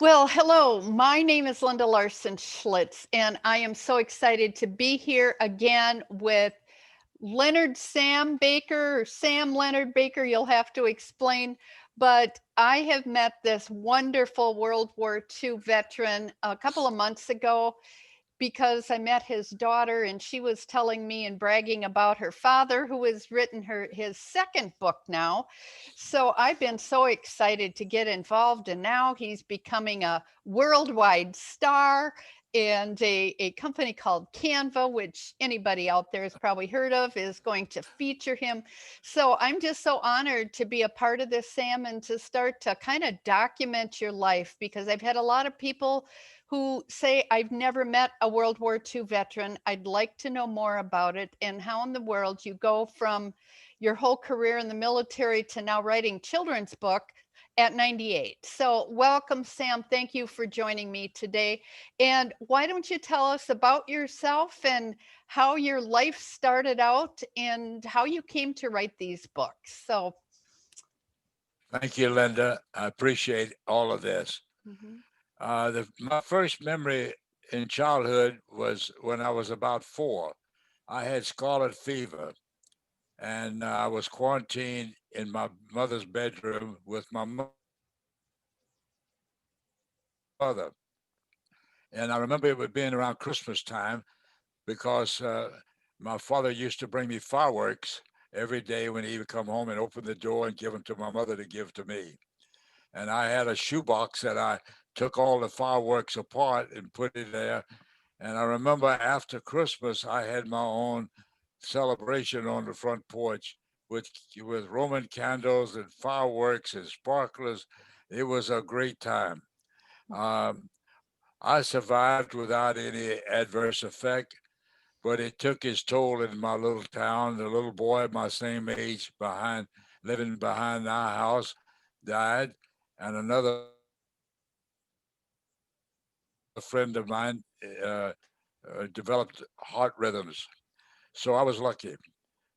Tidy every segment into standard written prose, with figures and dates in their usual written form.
Well, hello. My name is Linda Larson Schlitz, and I am so excited to be here again with Leonard Sam Baker or Sam Leonard Baker. You'll have to explain. But I have met this wonderful World War II veteran a couple of months ago because I met his daughter and she was telling me and bragging about her father who has written his second book now. So I've been so excited to get involved, and now he's becoming a worldwide star. And a company called Canva, which anybody out there has probably heard of, is going to feature him. So I'm just so honored to be a part of this, Sam, and to start to kind of document your life, because I've had a lot of people who say, I've never met a World War II veteran. I'd like to know more about it, and how in the world you go from your whole career in the military to now writing children's book at 98. So welcome, Sam. Thank you for joining me today. And why don't you tell us about yourself and how your life started out and how you came to write these books? So Thank you, Linda. I appreciate all of this. mhm. My first memory in childhood was when I was about 4. I had scarlet fever, and I was quarantined in my mother's bedroom with my mother. And I remember it being around Christmas time because my father used to bring me fireworks every day when he would come home and open the door and give them to my mother to give to me. And I had a shoebox that I took all the fireworks apart and put it there. And I remember after Christmas, I had my own celebration on the front porch with Roman candles and fireworks and sparklers. It was a great time. Um, I survived without any adverse effect, but it took its toll in my little town. The little boy my same age living behind our house died, and another friend of mine developed heart rhythms. So I was lucky.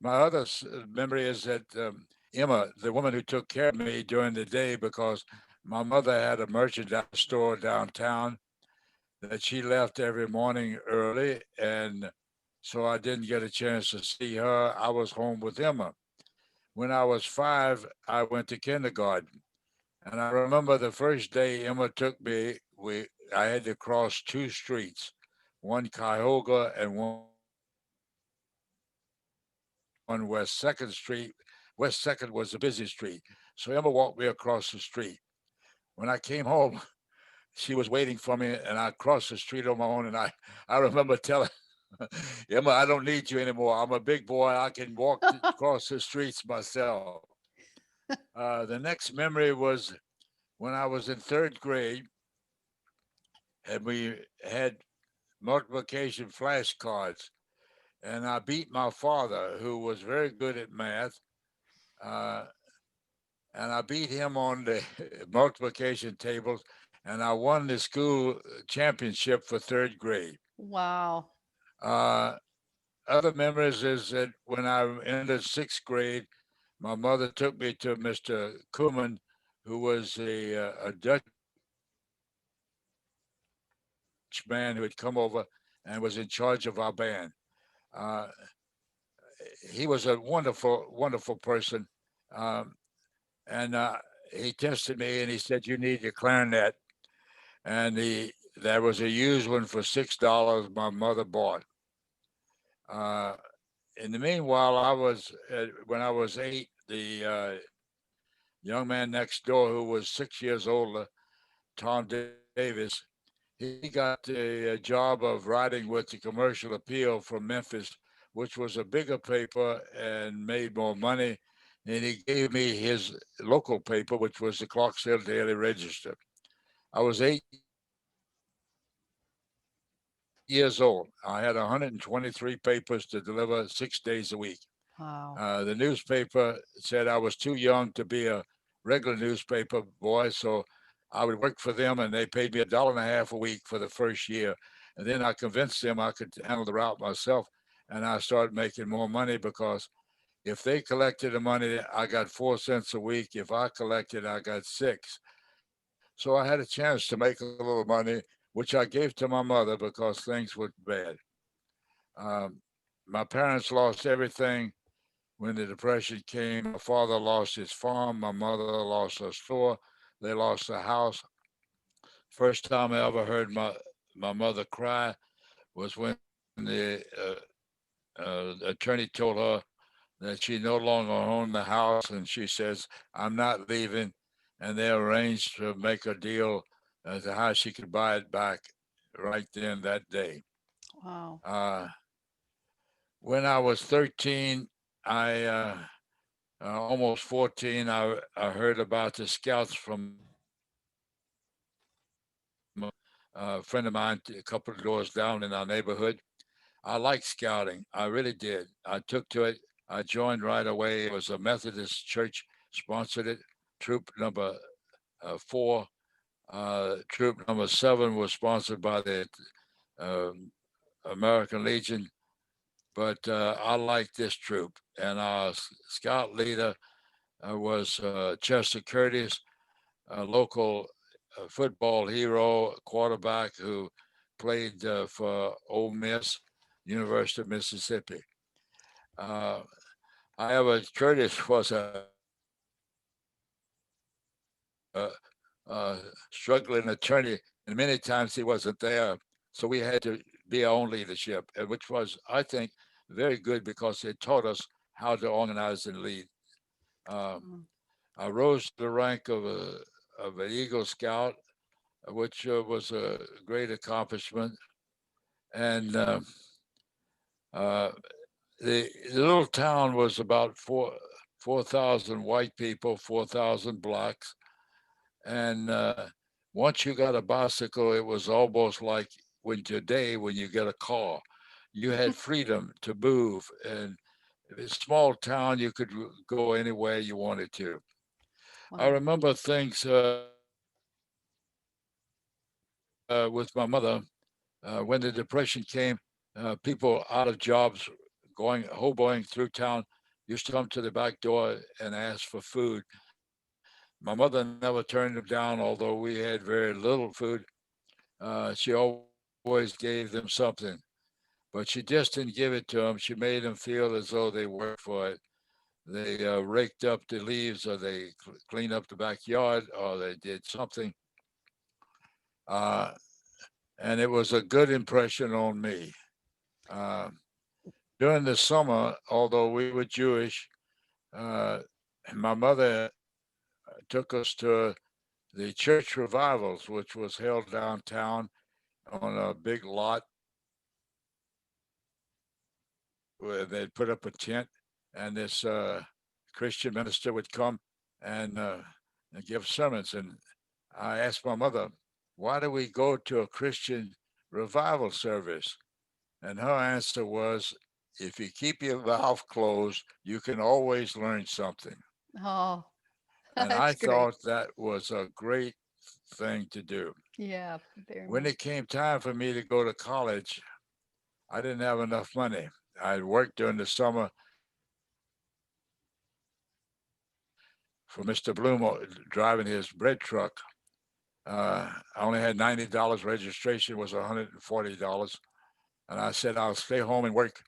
My other memory is that Emma, the woman who took care of me during the day, because my mother had a merchandise store downtown that she left every morning early, and so I didn't get a chance to see her. I was home with Emma. When I was 5, I went to kindergarten, and I remember the first day Emma took me. I had to cross 2 streets, one Cuyahoga and one West Second Street. West Second was a busy street, so Emma walked me across the street. When I came home, she was waiting for me, and I crossed the street on my own. I remember telling Emma, I don't need you anymore. I'm a big boy. I can walk across the streets myself. The next memory was when I was in third grade, and we had multiplication flashcards, and I beat my father, who was very good at math. Uh, and I beat him on the multiplication tables, and I won the school championship for third grade. Wow. Uh, Other memories is that when I entered sixth grade, my mother took me to Mr. Kuhlman, who was a Dutch man who had come over and was in charge of our band. Uh, he was a wonderful, wonderful person. Um, and he tested me and he said, "You need your clarinet." And there was a used one for $6 my mother bought. Uh, in the meanwhile, when I was 8, the young man next door who was 6 years older, Tom Davis, he got a job of writing with the Commercial Appeal from Memphis, which was a bigger paper and made more money. And he gave me his local paper, which was the Clarksville Daily Register. I was 8 years old. I had 123 papers to deliver 6 days a week. The Wow. newspaper said I was too young to be a regular newspaper boy, so I would work for them, and they paid me $1.50 a week for the first year. And then I convinced them I could handle the route myself, and I started making more money because if they collected the money, I got 4 cents a week. If I collected, I got 6. So So I had a chance to make a little money, which I gave to my mother because things were bad. Um, my parents lost everything when the Depression came. My father lost his farm. My mother lost her store. They lost the house. First time I ever heard my mother cry was when the attorney told her that she no longer owned the house, and she says, "I'm not leaving." And they arranged to make a deal as to how she could buy it back right then that day. Wow. Uh, when I was 13, I almost 14, I heard about the scouts from a friend of mine a couple of doors down in our neighborhood. I liked scouting. I really did. I took to it. I joined right away. It was a Methodist church sponsored it. Troop number 4. Troop number 7 was sponsored by the um American Legion. But I liked this troop. And our scout leader was Chester Curtis, a local football hero, quarterback who played for Ole Miss, University of Mississippi. Uh, however, Curtis was a struggling attorney, and many times he wasn't there. So we had to be our own leadership, which was, I think, very good because it taught us how to organize and lead. Um, Mm. I rose to the rank of an Eagle Scout, which was a great accomplishment. And uh, the little town was about 4,000 white people, 4,000 blacks, and once you got a bicycle, it was almost like when you get a car, you had freedom to move, and a small town you could go anywhere you wanted to. I Wow. remember things with my mother when the depression came. People out of jobs, going hoboing through town, used to come to the back door and ask for food. My mother never turned them down, although we had very little food. She always gave them something, but she just didn't give it to them. She made them feel as though they worked for it. They raked up the leaves, or they cleaned up the backyard, or they did something. Uh, and it was a good impression on me. Uh, during the summer, although we were Jewish, uh, my mother took us to the church revivals, which was held downtown on a big lot where they'd put up a tent, and this Christian minister would come and, uh, and give sermons. And I asked my mother, "Why do we go to a Christian revival service?" And her answer was, "If you keep your mouth closed, you can always learn something." Oh, And I that's great. thought that was a great thing to do. Yeah, very When much. it came time for me to go to college, I didn't have enough money. I had worked during the summer for Mr. Bloom driving his bread truck. I only had $90. Registration was $140. And I said, "I'll stay home and work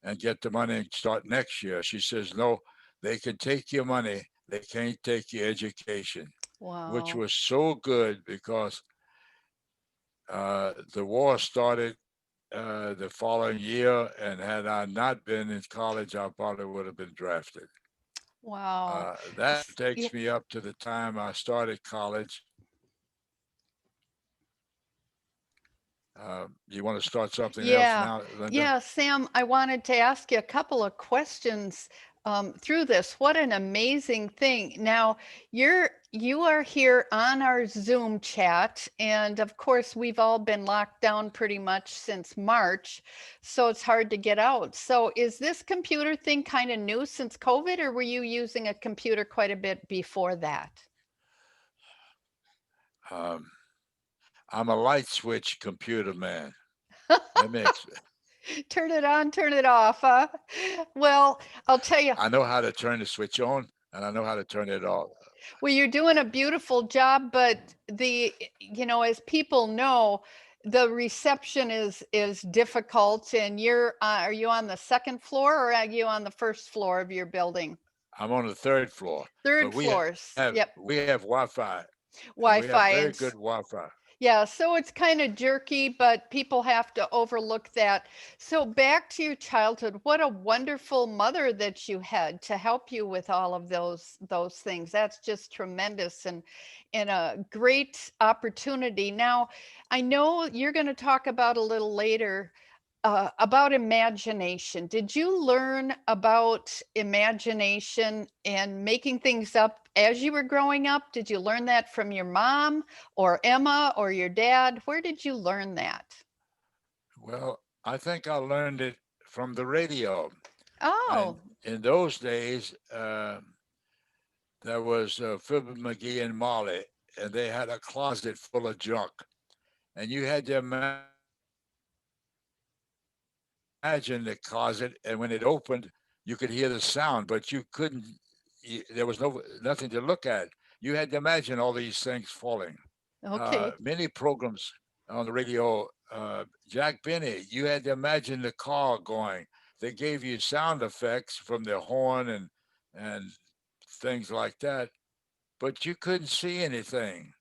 and get the money and start next year." She says, "No, they can take your money. They can't take your education," which Wow. was so good because the war started the following year. And had I not been in college, I probably would have been drafted. Wow. That Yeah, takes me up to the time I started college. You want to start something else yeah, now, Linda? yeah, Sam, I wanted to ask you a couple of questions through this. What an amazing thing. Now, you are here on our Zoom chat, and of course, we've all been locked down pretty much since March, so it's hard to get out. So, is this computer thing kind of new since COVID, or were you using a computer quite a bit before that? Um, I'm a light switch computer man. Let me. Turn it on, turn it off, huh? Well, I'll tell you. I know how to turn the switch on, and I know how to turn it off. Well, you're doing a beautiful job, but as people know, the reception is difficult, and are you on the second floor or are you on the first floor of your building? I'm on the third floor, but Third floors. Yep, we have Wi-Fi, and we have Wi-Fi very good Wi-Fi. yeah, so it's kind of jerky, but people have to overlook that. So back to your childhood, what a wonderful mother that you had to help you with all of those things. That's just tremendous and a great opportunity. Now, I know you're going to talk about a little later about imagination. Did you learn about imagination and making things up as you were growing up? Did you learn that from your mom or Emma or your dad? Where did you learn that? Well, I think I learned it from the radio. And Oh, in those days, there was Fibber McGee and Molly, and they had a closet full of junk. And you had to imagine the closet, and when it opened, you could hear the sound, but you couldn't. There was nothing to look at. You had to imagine all these things falling. okay. Many programs on the radio, Jack Benny, you had to imagine the car going. They gave you sound effects from the horn and things like that, but you couldn't see anything.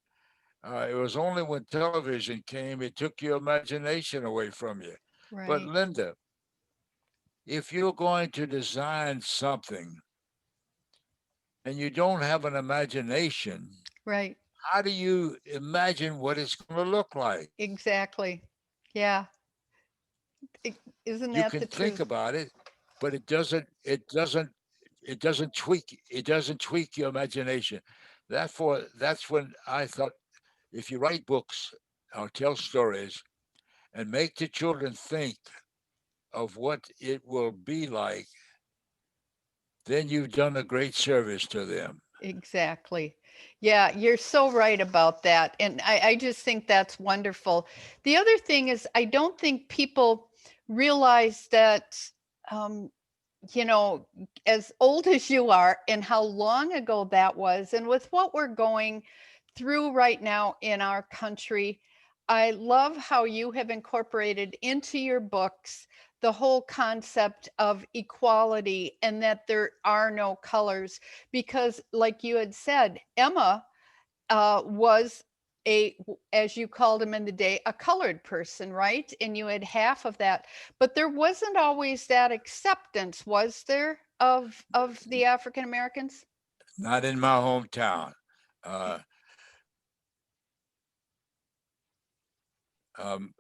It was only when television came, it took your imagination away from you. But Right, Linda, if you're going to design something and you don't have an imagination, right. how do you imagine what it's going to look like? Exactly. Yeah. I- Isn't You that can the think truth? about it, but it doesn't tweak your imagination. Therefore, that's when I thought, if you write books or tell stories and make the children think of what it will be like, then you've done a great service to them. Exactly. Yeah, you're so right about that. And I just think that's wonderful. The other thing is, I don't think people realize that, um, as old as you are and how long ago that was, and with what we're going through right now in our country, I love how you have incorporated into your books the whole concept of equality and that there are no colors. Because, like you had said, Emma was as you called him in the day, a colored person, right? And you had half of that, but there wasn't always that acceptance, was there, of the African Americans? Not in my hometown. Uh,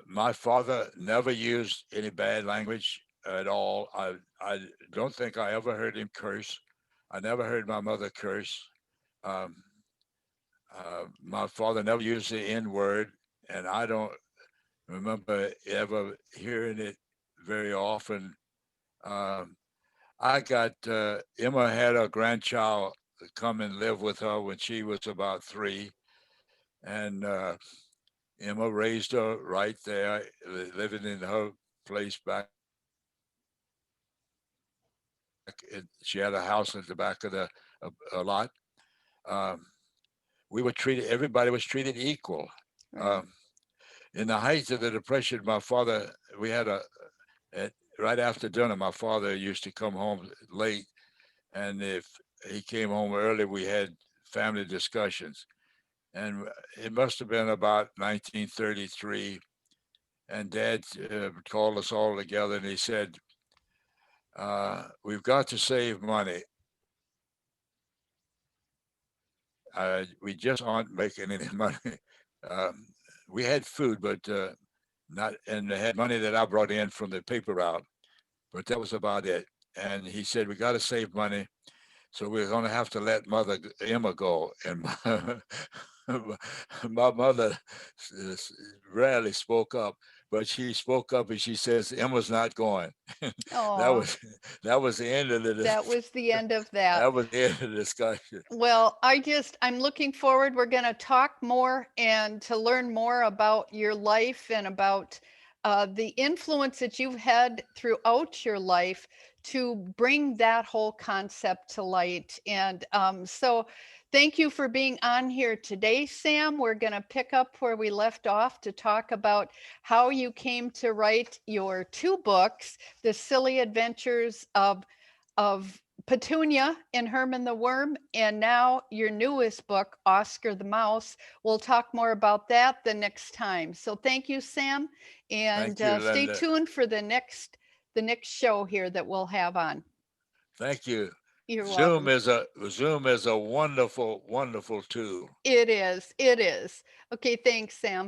my father never used any bad language at all. I don't think I ever heard him curse. I never heard my mother curse. Um, my father never used the N word, and I don't remember ever hearing it very often. Um, I got Emma had a grandchild come and live with her when she was about 3, and Emma raised her right there, living in her place back. She had a house at the back of a lot. Um, we were treated. Everybody was treated equal. Right. Um, in the height of the depression, my father, we had at, right after dinner, my father used to come home late, and if he came home early, we had family discussions. And it must have been about 1933. And Dad called us all together, and he said, "We've got to save money. We just aren't making any money. Um, we had food, but not, and they had money that I brought in from the paper route, but that was about it. And he said, we got to save money. So we're going to have to let Mother Emma go." And my mother rarely spoke up, but she spoke up and she says, "Emma's not going." that Oh, was that was the end of that was the end of that. that was the end of the discussion. Well, I'm looking forward. We're going to talk more and to learn more about your life and about the influence that you've had throughout your life to bring that whole concept to light. And so Thank you for being on here today, Sam. We're going to pick up where we left off to talk about how you came to write your two books, The Silly Adventures of Petunia and Herman the Worm, and now your newest book, Oscar the Mouse. We'll talk more about that the next time. So thank you, Sam, and Thank you, stay Linda. tuned for the next show here that we'll have on. Thank you. You're Zoom welcome. is a wonderful, wonderful tool. It is. It is. Okay, thanks, Sam.